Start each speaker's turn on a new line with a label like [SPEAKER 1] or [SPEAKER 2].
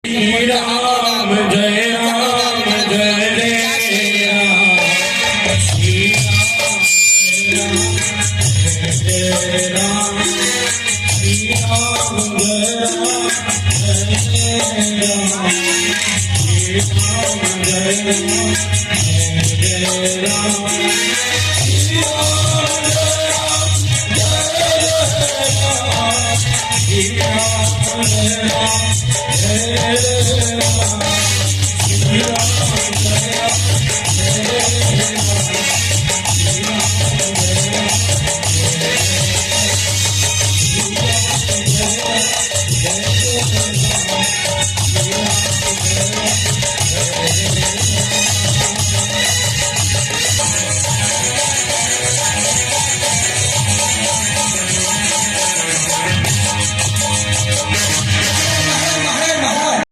[SPEAKER 1] Shri Ram Jai Ram Jai Jai Ram Shri Ram Jai Ram Shri Ram Jai Ram Jai Ram Jai Ram Shri Ram Jai Ram Shri Ram Jai Ram